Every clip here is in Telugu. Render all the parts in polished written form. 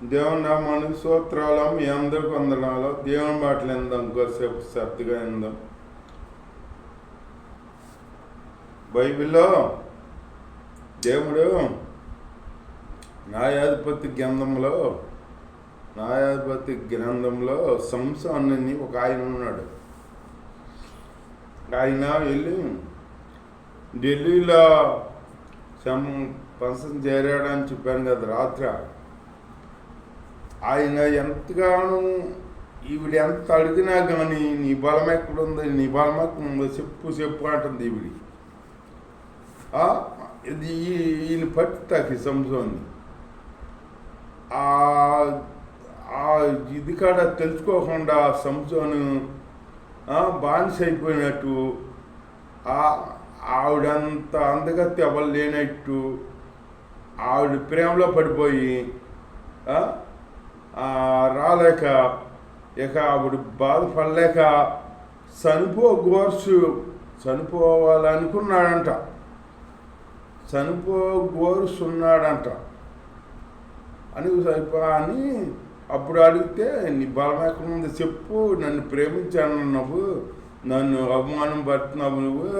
దేవుని నామానికి స్తోత్రాలు. మీ అందరికి వందనాలు. దేవుని మాటలు విందాం, ఇంకోసేపు శ్రద్ధగా విందాం. బైబిల్లో దేవుడు న్యాయాధిపతి గ్రంథంలో సంసోనుని ఒక ఆయన ఉన్నాడు. ఆయన వెళ్ళి ఢిల్లీలో ఫంక్షన్ చేరాడని చెప్పాను కదా రాత్రి. ఆయన ఎంతగానో ఈవిడ ఎంత అడిగినా కానీ నీ బలం ఎక్కడుంది, నీ బలం ఎక్కడుందో చెప్పు అంటుంది ఈవిడి. ఇది ఈయన పట్టుతాకి సంసోన్ని ఇది కాడ తెలుసుకోకుండా సంసోను బానిస అయిపోయినట్టు, ఆవిడంత అందగత్తి ఎవరు లేనట్టు ఆవిడ ప్రేమలో పడిపోయి రాలేక ఇక ఆవిడ బాధపడలేక చనిపోవాలనుకున్నాడంట. చనిపోగోరుస్తున్నాడంట అని అప్పుడు అడిగితే నీ బలం ఎక్కడ ఉందో చెప్పు, నన్ను ప్రేమించాను, నన్ను అవమానం పడుతున్నావు, నువ్వు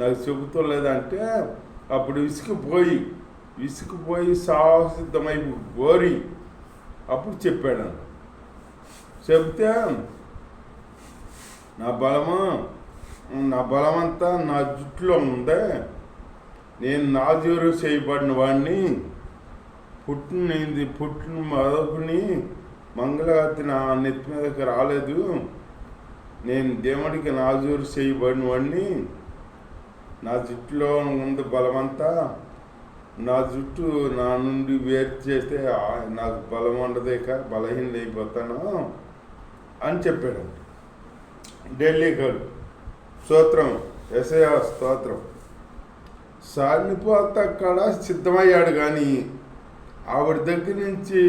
నాకు చెబుతలేదంటే అప్పుడు విసిగిపోయి సాహసిద్ధమై గోరి అప్పుడు చెప్పాడు. చెబితే నా బలమంతా నా జుట్టులో ఉందే, నేను నాజూరు చేయబడిన వాడిని, పుట్టిన మొదలుకుని మంగళగతి నా నెత్తి మీదకి రాలేదు, నేను దేవుడికి నాజూరు చేయబడిన వాడిని, నా జుట్టులో ఉంది బలమంతా, నా జుట్టు నా నుండి వేరు చేస్తే నాకు బలం ఉండదేక బలహీన అయిపోతాను అని చెప్పాడు. ఢిల్లీకి స్తోత్రం, యెషయా స్తోత్రం. సానిపోత అక్కడ సిద్ధమయ్యాడు, కానీ ఆవిడ దగ్గర నుంచి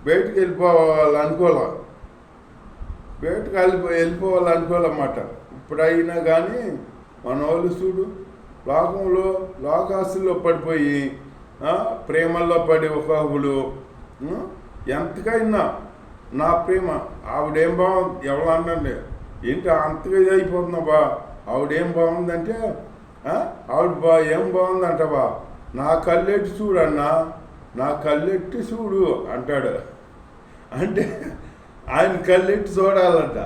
బయటకు వెళ్ళిపోవాలనుకోవాలన్నమాట. ఇప్పుడైనా కానీ మన వాళ్ళు చూడు లోకాసుల్లో పడిపోయి ప్రేమల్లో పడి ఒకళ్ళు ఎంతకైనా నా ప్రేమ ఆవిడేం బాగుంది, ఎవరు అనండి ఏంటి అంతగా ఇది అయిపోతుందా, ఆవిడేం బాగుందంటే ఆవిడ ఏం బాగుందంటవా, నా కళ్ళెట్టి చూడన్నా, నా కళ్ళెట్టి చూడు అంటాడు. అంటే ఆయన కళ్ళెట్టి చూడాలంట,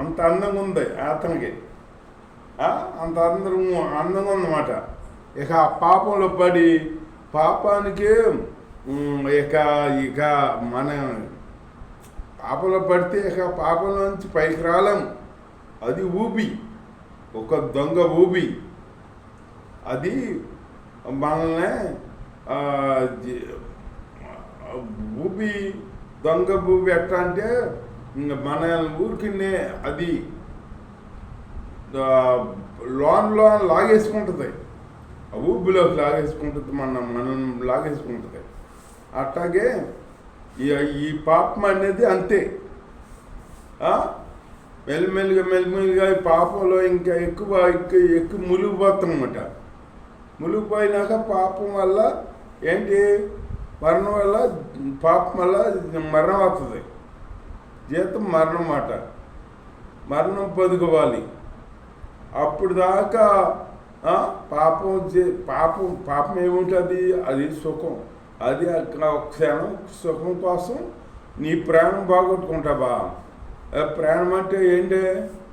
అంత అందంగా ఉంది అతనికి, అంత అందంగా ఉందన్నమాట. ఇక ఆ పాపంలో పడి పాపానికి ఇక మన పాపంలో పడితే ఇక పాపంలోంచి పైకి రాలేం. అది ఒక దొంగ అది మనల్ని దొంగ ఎట్లా అంటే మన ఊరికి అది లోన్ లాగేసుకుంటుంది, ఆ ఊబిలోకి లాగేసుకుంటుంది, మనం లాగేసుకుంటుంది. అట్లాగే ఈ పాపం అనేది అంతే, మెల్లిమెల్లిగా ఈ పాపంలో ఇంకా ఎక్కువ మునిగిపోతామన్నమాట. మునిగిపోయినాక పాపం వల్ల ఏంటి, మరణం వల్ల, పాపం వల్ల మరణం అవుతుంది. జీతం మరణం మాట, మరణం పొదుకోవాలి. అప్పుడు దాకా పాపం ఏముంటుంది, అది సుఖం, అది క్షణం సుఖం కోసం నీ ప్రాణం బాగొట్టుకుంటావా. ప్రాణం అంటే ఏంటి,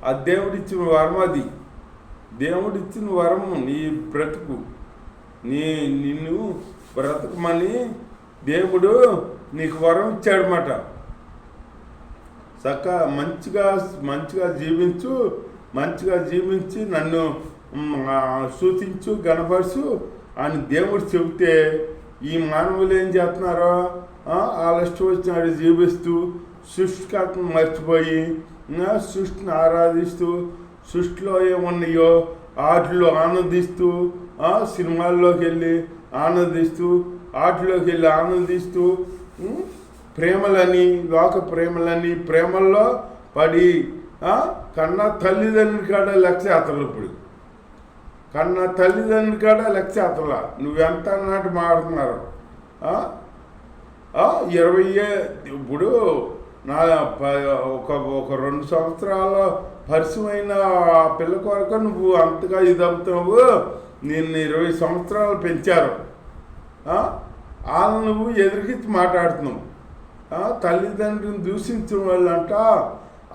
అది దేవుడిచ్చిన వరం, అది దేవుడిచ్చిన వరము. నీ బ్రతుకు నిన్ను బ్రతకమని దేవుడు నీకు వరం ఇచ్చాడనమాట. మంచిగా జీవించి నన్ను సూచించు, గణపరచు అని దేవుడు చెబితే ఈ మానవులు ఏం చేస్తున్నారో ఇష్టం వచ్చినాడు జీవిస్తూ సృష్టికర్తను మర్చిపోయి సృష్టిని ఆరాధిస్తూ, సృష్టిలో ఏమున్నాయో వాటిలో ఆనందిస్తూ, సినిమాల్లోకి వెళ్ళి ఆనందిస్తూ, లోక ప్రేమల్లో పడి కన్న తల్లిదండ్రుల కాడ లక్ష్యాత్రలు. ఇప్పుడు కన్న తల్లిదండ్రుల కాడ లక్ష్యాత్రల నువ్వెంత అన్నట్టు మాడుతున్నారు. 20 ఇప్పుడు నా ఒక ఒక 2 సంవత్సరాల పరిచయమైన పిల్ల కొరకు నువ్వు అంతగా ఇది అవుతున్నావు. నిన్ను 20 సంవత్సరాలు పెంచారు, వాళ్ళని నువ్వు ఎదురుకిచ్చి మాట్లాడుతున్నావు. తల్లిదండ్రులను దూషించిన వాళ్ళంట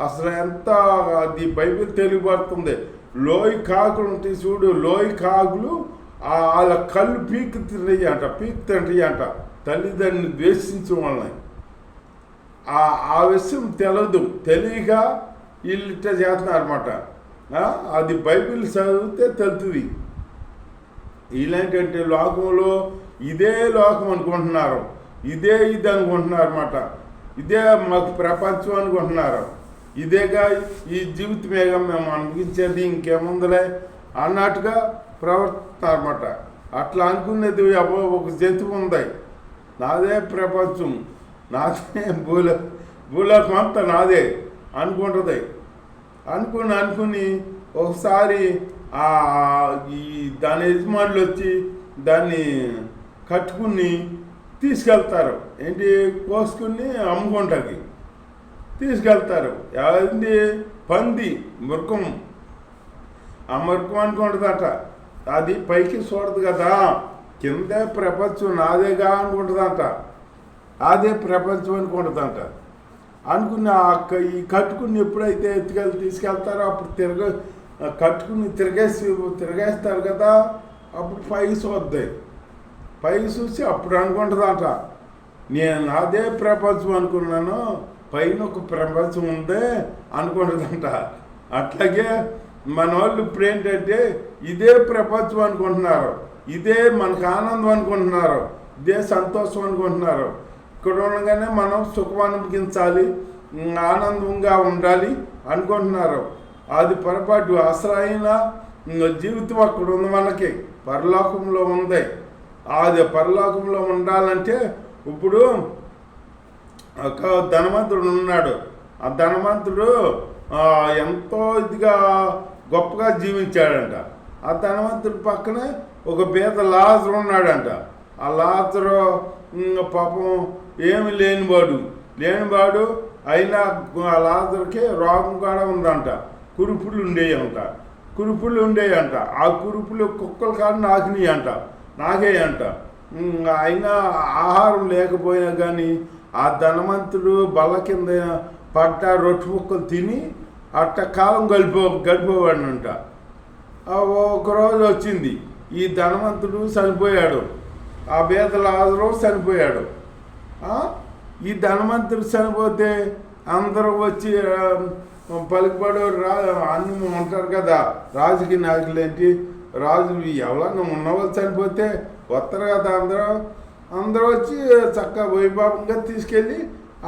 అసలు ఎంత అది బైబిల్ తెలియబడుతుంది. లోయి కాకులు ఉంటాయి చూడు, లోయి కాకులు వాళ్ళ కళ్ళు పీకుతుంటాయి అంట తల్లిదండ్రుని ద్వేషించిన వాళ్ళని. ఆ విషయం తెలియక వీళ్ళు ఇట్ట చేస్తున్నారు అనమాట. అది బైబిల్ చదివితే తెలుస్తుంది. ఇలాంటి లోకంలో ఇదే లోకం అనుకుంటున్నారు, ఇదే ఇది అనుకుంటున్నారు అనమాట. ఇదే మాకు ప్రపంచం అనుకుంటున్నారు. ఇదేగా ఈ జీవితమేగా మేము అనిపించేది, ఇంకేముందలే అన్నట్టుగా ప్రవర్తిస్తారు అనమాట. అట్లా అనుకునేది ఒక జంతువు ఉంది, నాదే ప్రపంచం, నాదే భూలోకం అంతా నాదే అనుకుంటుంది. అనుకుని ఒకసారి ఈ దాని యజమానులు వచ్చి దాన్ని కట్టుకుని తీసుకెళ్తారు. ఏంటి కోసుకుని అమ్ముకుంటాకి తీసుకెళ్తారు. ఏంటి పంది, మృగం. ఆ మృగం అనుకుంటుందట, అది పైకి చూడదు కదా, కిందే ప్రపంచం నాదేగా అనుకుంటుందంట, అదే ప్రపంచం అనుకుంటుందంట. అనుకుని ఈ కట్టుకుని ఎప్పుడైతే తీసుకెళ్తారో అప్పుడు కట్టుకుని తిరిగేస్తారు కదా, అప్పుడు పైకి చూద్దాయి. పైకి చూసి అప్పుడు అనుకుంటుందంట, నేను అదే ప్రపంచం అనుకున్నాను, పైన ఒక ప్రపంచం ఉందే అనుకుంటుందంట. అట్లాగే మన వాళ్ళు ఇప్పుడు ఏంటంటే ఇదే ప్రపంచం అనుకుంటున్నారు, ఇదే మనకు ఆనందం అనుకుంటున్నారు, ఇదే సంతోషం అనుకుంటున్నారు. ఇక్కడ ఉండగానే మనం సుఖం అనుభవించాలి, ఆనందంగా ఉండాలి అనుకుంటున్నారు. అది పొరపాటు. అసలైన జీవితం అక్కడ ఉంది, మనకి పరలోకంలో ఉంది. అది పరలోకంలో ఉండాలంటే ఇప్పుడు ఒక ధనవంతుడు ఉన్నాడు. ఆ ధనవంతుడు ఎంతో ఇదిగా గొప్పగా జీవించాడంట. ఆ ధనవంతుడి పక్కనే ఒక పేద లాజరు ఉన్నాడంట. ఆ లాజరు పాపం ఏమి లేనివాడు అయినా ఆ లాజర్కి రోగం కూడా ఉందంట, కురుపులు ఉండేయంట. ఆ కురుపులు కుక్కలు కాదు నాకేయంట. అయినా ఆహారం లేకపోయినా కానీ ఆ ధనవంతుడు బల్ల కింద పడ్డ రొట్టె ముక్కలు తిని అట్ట కాలం గడిపోవాడంట. ఒకరోజు వచ్చింది, ఈ ధనవంతుడు చనిపోయాడు, ఆ పేద లాజరు చనిపోయాడు. ఈ ధనవంతుడు చనిపోతే అందరూ వచ్చి పలుకుబడి అన్ని ఉంటారు కదా, రాజకీయ నాయకులు ఏంటి, రాజులు ఎవరన్నా ఉన్నవాళ్ళు చనిపోతే వస్తారు కదా, అందరూ వచ్చి చక్కగా వైభవంగా తీసుకెళ్ళి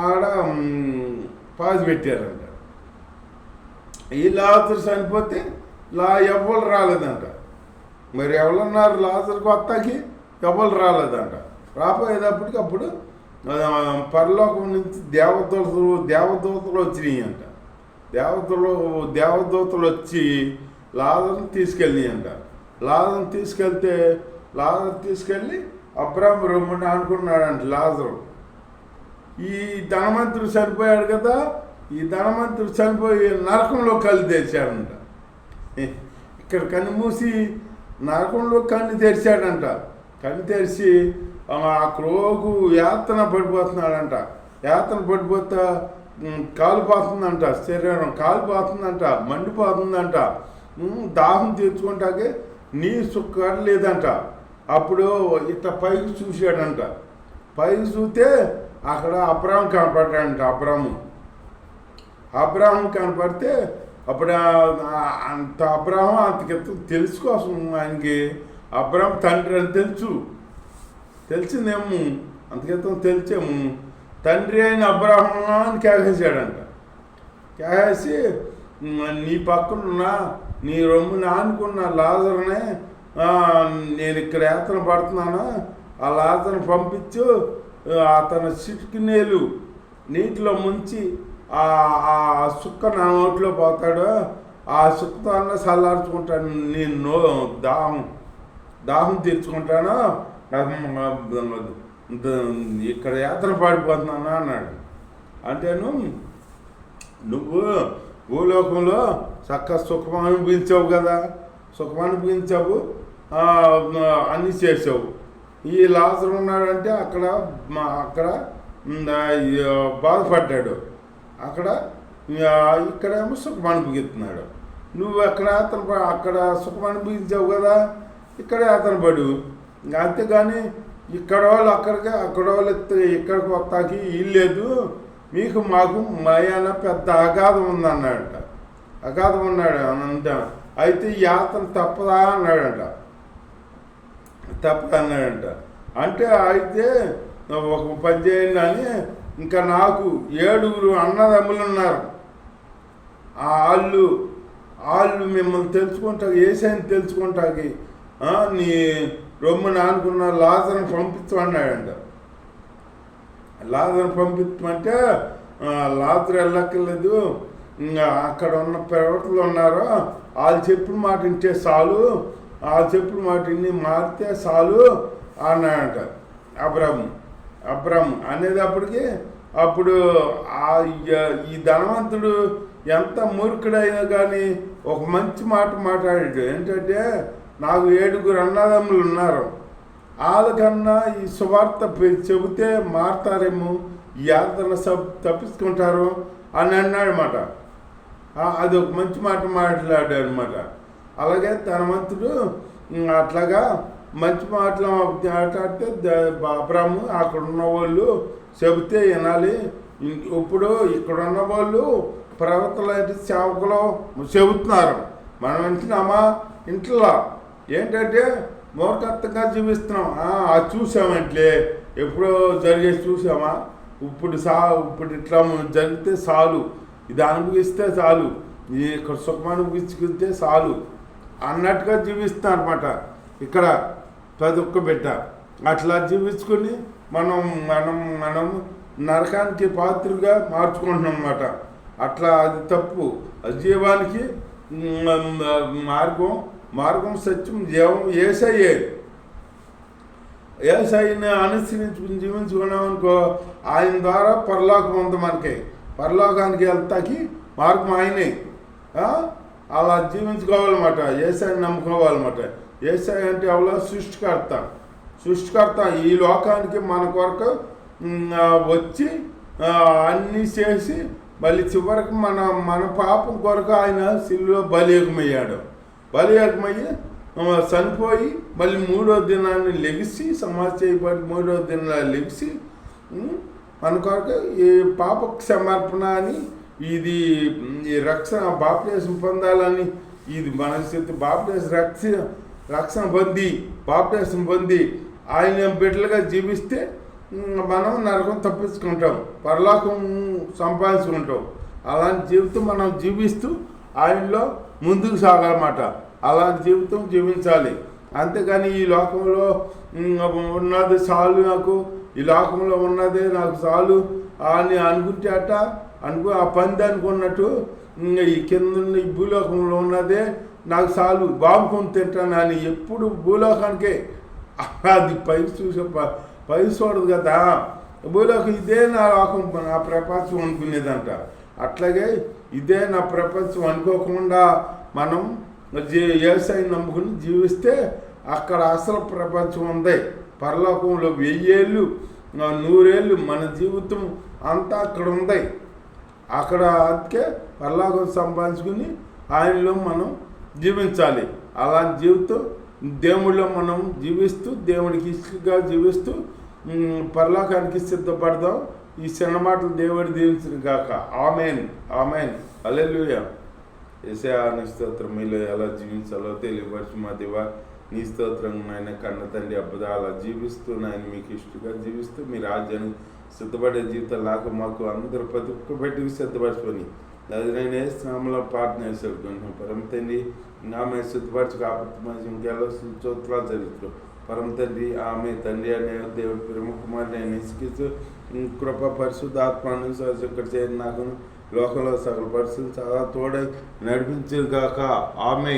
ఆడ పాజి పెట్టారంట. ఈ లాజరు చనిపోతే ఎవరు రాలేదంట. మరి ఎవరున్నారు లాజరు కొత్తకి? ఎవరు రాలేదంట. రాపోయేటప్పటికి అప్పుడు పరలోకం నుంచి దేవదూతలు వచ్చినాయి అంట. దేవదూతలు వచ్చి లాజరుని తీసుకెళ్ళినాయంట. లాజరుని తీసుకెళ్ళి అబ్రాహాము రొమ్మున అనుకున్నాడంట లాజరు. ఈ ధనవంతుడు చనిపోయాడు కదా, ఈ ధనవంతుడు చనిపోయి నరకంలో కళ్ళు తెరిచాడంట. ఇక్కడ కన్ను మూసి నరకంలో కన్ను తెరిచాడంట. కన్ను తెరిచి అక్కడ యాతన పడిపోతున్నాడంట. యాతన పడిపోతా కాలిపోతుందంట, శరీరం కాలిపోతుందంట, మండిపోతుందంట. దాహం తీర్చుకుంటాకే నీ సుక్కర్ లేదంట. అప్పుడు ఇట్లా పైకి చూశాడంట. పైకి చూస్తే అక్కడ అబ్రాహాము కనపడ్డాడంట. అబ్రాహాము కనపడితే అప్పుడు అబ్రాహాము అంతకెత్తు తెలుసుకోసం ఆయనకి అబ్రాహాము తండ్రి అని తెలిసిందేమో, అంతకెత్తం తెలిసేమో. తండ్రి అయిన అబ్రాహాము అని కేకేసాడంట. కేకేసి నీ పక్కనున్నా నీ రొమ్మున ఆనుకున్న లాజరునే నేను ఇక్కడ యాతన పడుతున్నాను, ఆ లాజరుని పంపించు, అతను చిటికినేలు నీటిలో ముంచి ఆ సుక్క నా నోట్లో పోతాడు, ఆ సుక్కతో అన్న చల్లార్చుకుంటాను, నేను దాహం తీర్చుకుంటాను, ఇక్కడ యాత్ర పాడిపోతున్నాను అన్నాడు. అంటేను నువ్వు భూలోకంలో చక్కగా సుఖం అనిపించావు కదా, సుఖం అనిపించావు, అన్నీ చేసావు. ఈ లాజరు ఉన్నాడంటే అక్కడ బాధపడ్డాడు, ఇక్కడేమో సుఖం అనిపిస్తున్నాడు. నువ్వు అక్కడ సుఖం అనిపించావు కదా, ఇక్కడే అతను పడు. అంతేగాని ఇక్కడ వాళ్ళు అక్కడ వాళ్ళు ఇక్కడికి వస్తాకి ఇల్లేదు, మీకు మాకు మయాన పెద్ద అగాధం ఉందన్నాడంట. అగాధం ఉన్నాడు అంట. అయితే ఈ యాత్ర తప్పదా అన్నాడంట. తప్పదు అన్నాడంట. అంటే అయితే ఒక పని చేయండి అని, ఇంకా నాకు 7 అన్నదమ్ములు ఉన్నారు, వాళ్ళు మిమ్మల్ని తెలుసుకుంటాకి, ఏసైని తెలుసుకుంటాకి నీ రొమ్మున అనుకున్న లాజర్ని పంపించమన్నాడంట. లాజర్ని పంపించమంటే లాజర్ వెళ్ళక్కర్లేదు, ఇంకా అక్కడ ఉన్న ప్రవక్తలు ఉన్నారో వాళ్ళు చెప్పిన మాట వింటే చాలు, వాళ్ళు చెప్పిన మాట విని మారితే చాలు అన్నాడంట అబ్రాము అనేటప్పటికి. అప్పుడు ఈ ధనవంతుడు ఎంత మూర్ఖుడైనా కానీ ఒక మంచి మాట మాట్లాడాడు. ఏంటంటే నాకు 7 అన్నదమ్ములు ఉన్నారు, వాళ్ళకన్నా ఈ సువార్త చెబితే మారుతారేమో, ఈ యాత్ర తప్పించుకుంటారు అని అన్నాడనమాట. అది ఒక మంచి మాట మాట్లాడాడు అనమాట. అలాగే ధనవంతుడు అట్లాగా మంచి మాటలు మాట్లాడితే అబ్రాము అక్కడ ఉన్న వాళ్ళు చెబితే వినాలి. ఇప్పుడు ఇక్కడ ఉన్న వాళ్ళు ప్రవక్తలు అయితే సేవకులు చెబుతున్నారు, మనం వింటున్నామా? ఇంట్లో ఏంటంటే మూర్ఖత్వంగా జీవిస్తున్నాం. అది చూసామంటే ఎప్పుడో జరిగేసి చూసామా? ఇప్పుడు ఇట్లా జరిగితే చాలు, ఇది అనుభవిస్తే చాలు, ఇక్కడ సుఖం అనుభవించుకుంటే చాలు అన్నట్టుగా జీవిస్తున్నారు అనమాట. ఇక్కడ ప్రతి ఒక్క బిడ్డ అట్లా జీవించుకొని మనం నరకానికి పాత్రగా మార్చుకుంటున్నాం అన్నమాట. అట్లా అది తప్పు. జీవానికి మార్గం సత్యం జీవం ఏసైని అనుసరించుకుని జీవించుకున్నాం అనుకో, ఆయన ద్వారా పరలోకం ఉంది. మనకి పరలోకానికి వెళ్తాకి మార్గం ఆయనే. అలా జీవించుకోవాలన్నమాట. ఏసైని నమ్ముకోవాలన్నమాట. ఏసై అంటే ఎవరో సృష్టికర్త ఈ లోకానికి మన కొరకు వచ్చి అన్నీ చేసి మళ్ళీ చివరికి మన పాపం కొరకు ఆయన శిలువలో బలియాగమయ్యాడు. బలియాగమయ్యి చనిపోయి మళ్ళీ 3వ దినాన్ని లెగిసి, సమాధి చేయబడి 3వ దినాన్ని లెగిసి మన కొరకు ఈ పాప సమర్పణ అని, ఇది రక్షణ బాప్టిజం పొందాలని, ఇది మన చేతి రక్షణ బాప్టిజం పొంది ఆయన బిడ్డలుగా జీవిస్తే మనం నరకం తప్పించుకుంటాం, పరలోకం సంపాదించుకుంటాం. అలాంటి జీవితం మనం జీవిస్తూ ఆయనలో ముందుకు సాగాలన్నమాట. అలాంటి జీవితం జీవించాలి. అంతేగాని ఈ లోకంలో ఉన్నది చాలు, నాకు ఈ లోకంలో ఉన్నదే నాకు చాలు అని అనుకుంటే ఆ పంది అనుకున్నట్టు ఈ కింద ఈ భూలోకంలో ఉన్నదే నాకు చాలు, బాగుకొని తింటాను అని ఎప్పుడు భూలోకానికే. అది పై చూడదు కదా. భూలోకం ఇదే నా లోకం, నా ప్రపంచం అనుకునేదంట. అట్లాగే ఇదే నా ప్రపంచం అనుకోకుండా మనం వ్యవసాయం నమ్ముకుని జీవిస్తే అక్కడ అసలు ప్రపంచం ఉంది. పరలోకంలో 1000 ఏళ్ళు 100 ఏళ్ళు మన జీవితం అంతా అక్కడ ఉంది. అక్కడ అందుకే పరలోకం సంపాదించుకుని ఆయనలో మనం జీవించాలి. అలాంటి జీవితం దేవుడిలో మనం జీవిస్తూ, దేవుడికి ఇష్టంగా జీవిస్తూ పరలోకానికి సిద్ధపడదాం. ఈ చిన్న మాటలు దేవుడి దీవించిన గాక. ఆమెన్. హల్లెలూయా. యేసయ్యా నీ స్తోత్రం. మీలో ఎలా జీవించాలో తెలియపరచు మా దేవా. నీ స్తోత్రం నాయన. కన్న తండ్రి అబ్బదా అలా జీవిస్తూ నాయన మీకు ఇష్టంగా జీవిస్తూ మీ రాజ్యాన్ని సిద్ధపడే జీవితాలు మాకు అందరూ ప్రతి ఒక్క బిడ్డకి సిద్ధపరచుకొని అది నేను స్నామంలో ప్రార్థన వేసుకుంటున్నాను. పరమ తండ్రి ఆమె సిద్ధపరచు కాపాడుతు ఇంకెలా స్తోత్రాలు జరుగుతారు. పరమ తండ్రి ఆమె తండ్రి అనే దేవుడు ప్రేమ కుమారుని ఆయన ఇసుకిస్తూ కృప పరిశుద్ధాత్మాను ఇక్కడ చేయని నాకు లోకంలో సకల పరిస్థితులు చాలా తోడై నడిపించు గాక. ఆమె